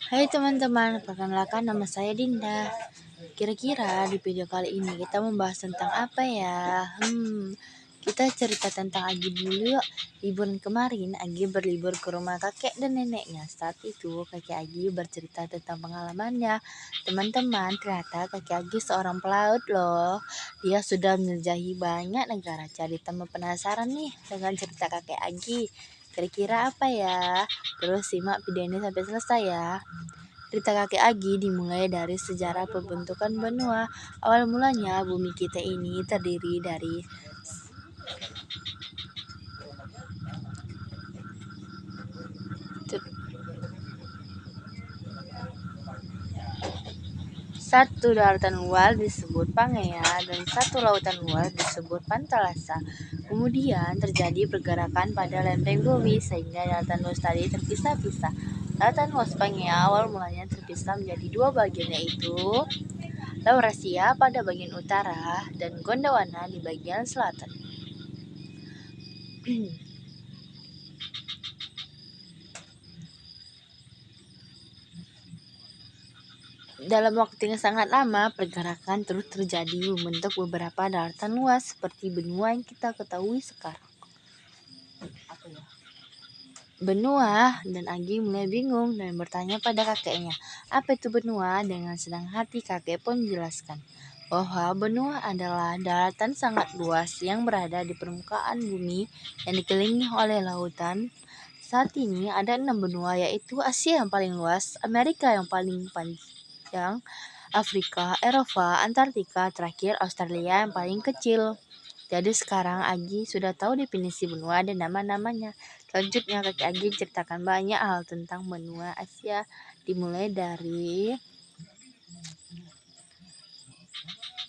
Hai teman-teman, perkenalkan nama saya Dinda. Kira-kira di video kali ini kita membahas tentang apa ya? Kita cerita tentang Agi dulu yuk. Liburan kemarin, Agi berlibur ke rumah kakek dan neneknya. Saat itu, kakek Agi bercerita tentang pengalamannya. Teman-teman, ternyata kakek Agi seorang pelaut loh. Dia sudah menjelajahi banyak negara. Jadi tambah penasaran nih dengan cerita kakek Agi. Kira-kira apa ya? Terus simak video ini sampai selesai ya. Cerita kakek Agi dimulai dari sejarah pembentukan benua. Awal mulanya bumi kita ini terdiri dari satu daratan luas disebut Pangea dan satu lautan luas disebut Pantalasa. Kemudian terjadi pergerakan pada lempeng bumi sehingga daratan luas tadi terpisah-pisah. Daratan luas Pangea awal mulanya terpisah menjadi dua bagian, yaitu Laurasia pada bagian utara dan Gondwana di bagian selatan. Dalam waktu yang sangat lama, pergerakan terus terjadi membentuk beberapa daratan luas seperti benua yang kita ketahui sekarang. Benua, dan Agi mulai bingung dan bertanya pada kakeknya, apa itu benua? Dengan senang hati kakek pun menjelaskan bahwa benua adalah daratan sangat luas yang berada di permukaan bumi yang dikelilingi oleh lautan. Saat ini ada 6 benua, yaitu Asia yang paling luas, Amerika yang paling panjang, Afrika, Eropa, Antartika, terakhir Australia yang paling kecil. Jadi sekarang Agi sudah tahu definisi benua dan nama-namanya. Selanjutnya kakek Agi ceritakan banyak hal tentang benua Asia, dimulai dari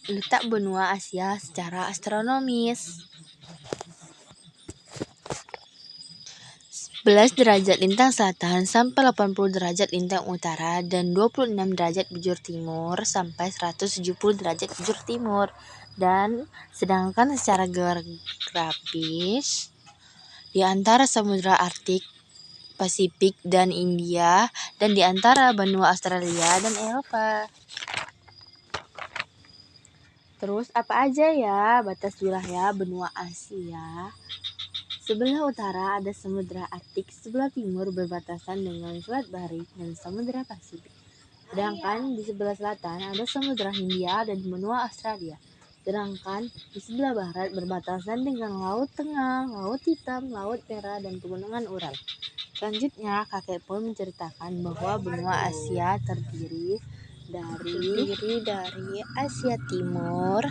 letak benua Asia secara astronomis. 11 derajat lintang selatan sampai 80 derajat lintang utara dan 26 derajat bujur timur sampai 170 derajat bujur timur. Dan sedangkan secara geografis di antara Samudra Arktik, Pasifik, dan India, dan di antara benua Australia dan Eropa. Terus apa aja ya batas wilayah benua Asia? Sebelah utara ada Samudra Arktik, sebelah timur berbatasan dengan Selat Bering dan Samudra Pasifik. Sedangkan di sebelah selatan ada Samudra Hindia dan benua Australia. Sedangkan di sebelah barat berbatasan dengan Laut Tengah, Laut Hitam, Laut Merah, dan Pegunungan Ural. Selanjutnya, kakek pun menceritakan bahwa benua Asia terdiri dari Asia Timur,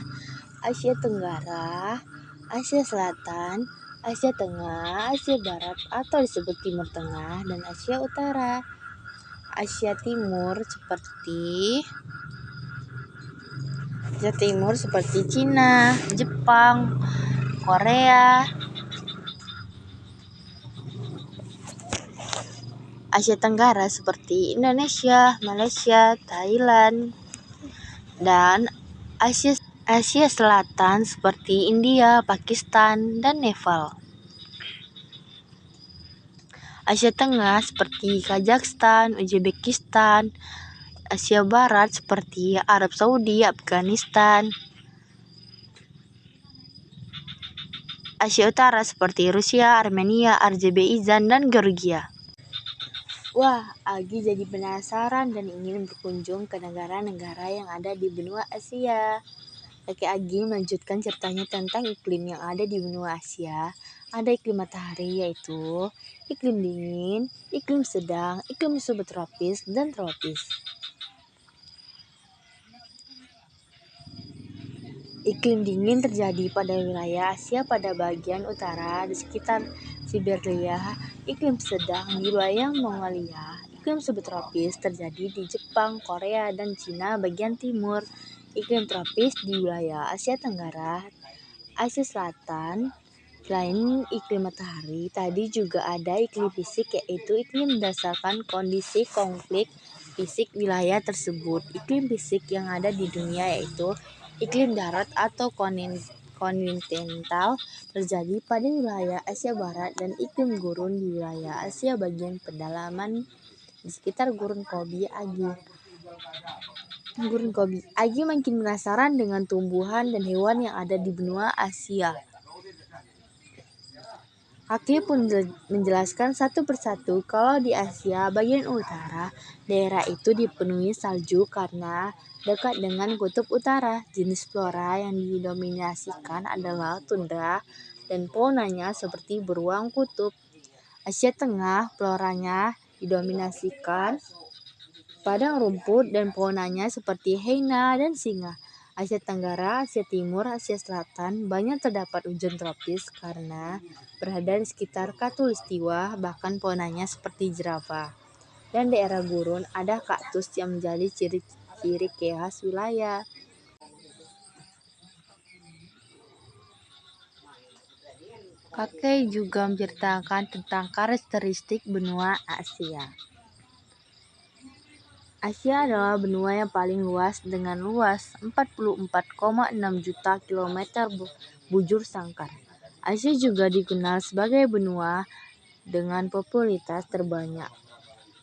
Asia Tenggara, Asia Selatan, Asia Tengah, Asia Barat atau disebut Timur Tengah, dan Asia Utara. Asia Timur seperti Cina, Jepang, Korea. Asia Tenggara seperti Indonesia, Malaysia, Thailand. Dan Asia Selatan seperti India, Pakistan, dan Nepal. Asia Tengah seperti Kazakhstan, Uzbekistan. Asia Barat seperti Arab Saudi, Afghanistan. Asia Utara seperti Rusia, Armenia, Azerbaijan, dan Georgia. Wah, Agi jadi penasaran dan ingin berkunjung ke negara-negara yang ada di benua Asia. Kakek Agi melanjutkan ceritanya tentang iklim yang ada di benua Asia. Ada iklim matahari, yaitu iklim dingin, iklim sedang, iklim subtropis, dan tropis. Iklim dingin terjadi pada wilayah Asia pada bagian utara di sekitar Siberia. Iklim sedang di wilayah Mongolia. Iklim subtropis terjadi di Jepang, Korea, dan Cina bagian timur. Iklim tropis di wilayah Asia Tenggara, Asia Selatan. Selain iklim matahari, tadi juga ada iklim fisik, yaitu iklim berdasarkan kondisi konflik fisik wilayah tersebut. Iklim fisik yang ada di dunia yaitu iklim darat atau kontinental terjadi pada wilayah Asia Barat dan iklim gurun di wilayah Asia bagian pedalaman di sekitar Gurun Gobi Agi. Agi makin penasaran dengan tumbuhan dan hewan yang ada di benua Asia. Agi pun menjelaskan satu persatu kalau di Asia bagian utara, daerah itu dipenuhi salju karena dekat dengan kutub utara. Jenis flora yang didominasikan adalah tundra dan faunanya seperti beruang kutub. Asia Tengah, floranya didominasikan padang rumput dan faunanya seperti hyena dan singa. Asia Tenggara, Asia Timur, Asia Selatan banyak terdapat hujan tropis karena berada di sekitar khatulistiwa, bahkan faunanya seperti jerapah. Dan daerah gurun ada kaktus yang menjadi ciri khas wilayah. Kakek juga menceritakan tentang karakteristik benua Asia. Asia adalah benua yang paling luas dengan luas 44,6 juta kilometer bujur sangkar. Asia juga dikenal sebagai benua dengan popularitas terbanyak.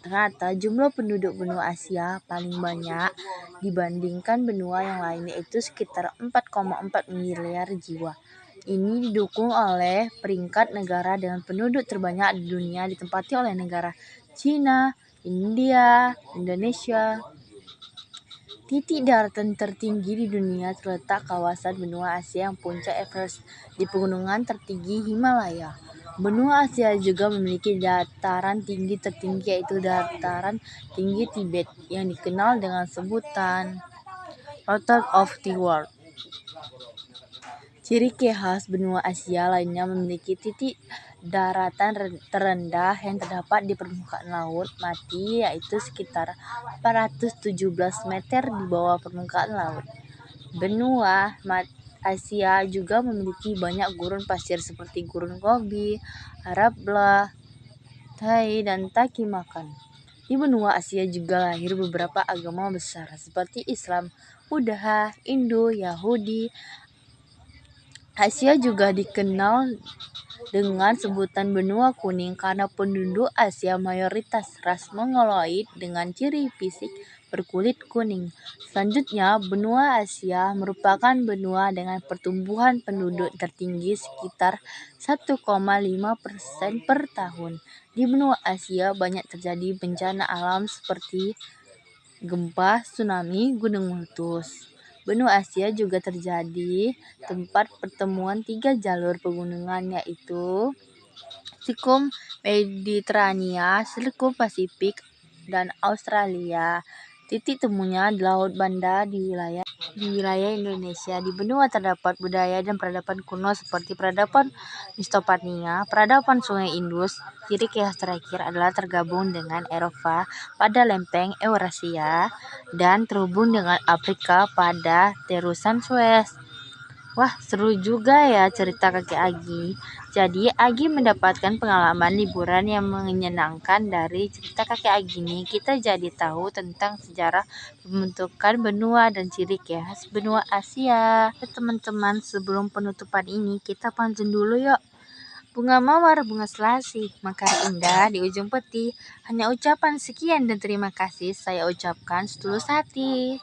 Rata jumlah penduduk benua Asia paling banyak dibandingkan benua yang lain, yaitu sekitar 4,4 miliar jiwa. Ini didukung oleh peringkat negara dengan penduduk terbanyak di dunia ditempati oleh negara China, India, Indonesia. Titik daratan tertinggi di dunia terletak kawasan benua Asia yang puncak Everest di pegunungan tertinggi Himalaya. Benua Asia juga memiliki dataran tinggi tertinggi, yaitu dataran tinggi Tibet yang dikenal dengan sebutan Heart of the World. Ciri khas benua Asia lainnya memiliki titik daratan terendah yang terdapat di permukaan laut mati, yaitu sekitar 417 meter di bawah permukaan laut. Benua Asia juga memiliki banyak gurun pasir seperti Gurun Gobi, Arablah, Thai, dan Takimakan. Di benua Asia juga lahir beberapa agama besar seperti Islam, Buddha, Hindu, Yahudi. Asia juga dikenal dengan sebutan benua kuning karena penduduk Asia mayoritas ras Mongoloid dengan ciri fisik berkulit kuning. Selanjutnya, benua Asia merupakan benua dengan pertumbuhan penduduk tertinggi sekitar 1,5% per tahun. Di benua Asia banyak terjadi bencana alam seperti gempa, tsunami, gunung meletus. Benua Asia juga terjadi tempat pertemuan 3 jalur pegunungan, yaitu Sikum Mediterania, Sikum Pasifik, dan Australia. Titik temunya di Laut Banda di wilayah Indonesia. Di benua terdapat budaya dan peradaban kuno seperti peradaban Mesopotamia, peradaban Sungai Indus. Ciri khas terakhir adalah tergabung dengan Eropa pada lempeng Eurasia dan terhubung dengan Afrika pada terusan Suez. Wah, seru juga ya cerita kakek Agi. Jadi, Agi mendapatkan pengalaman liburan yang menyenangkan dari cerita kakek Agi ini. Kita jadi tahu tentang sejarah pembentukan benua dan ciri khas benua Asia. Teman-teman, sebelum penutupan ini, kita pantun dulu yuk. Bunga mawar, bunga selasih, mekar indah di ujung peti. Hanya ucapan sekian dan terima kasih saya ucapkan setulus hati.